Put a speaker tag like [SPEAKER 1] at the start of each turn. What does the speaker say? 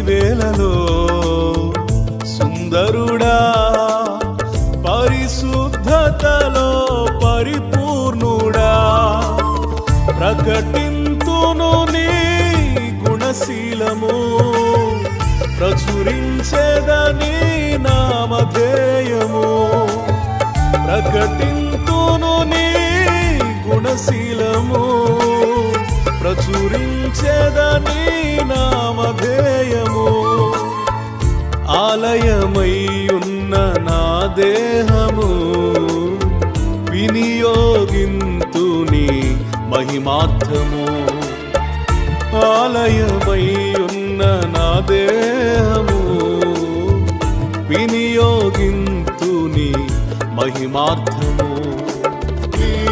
[SPEAKER 1] వేళలో సుందరుడా, పరిశుద్ధతలో పరిపూర్ణుడా, ప్రకటింతును నీ గుణశీలము, ప్రచురించేదని నామధేయము. ప్రకటింతును నీ గుణశీలము, ప్రచురించేదని నామధేయము. ఆలయమై ఉన్న నా దేహము వినియోగింతు నీ మహిమార్థము. ఆలయమై ఉన్న నా దేహము వినియోగింతు నీ మహిమార్థము.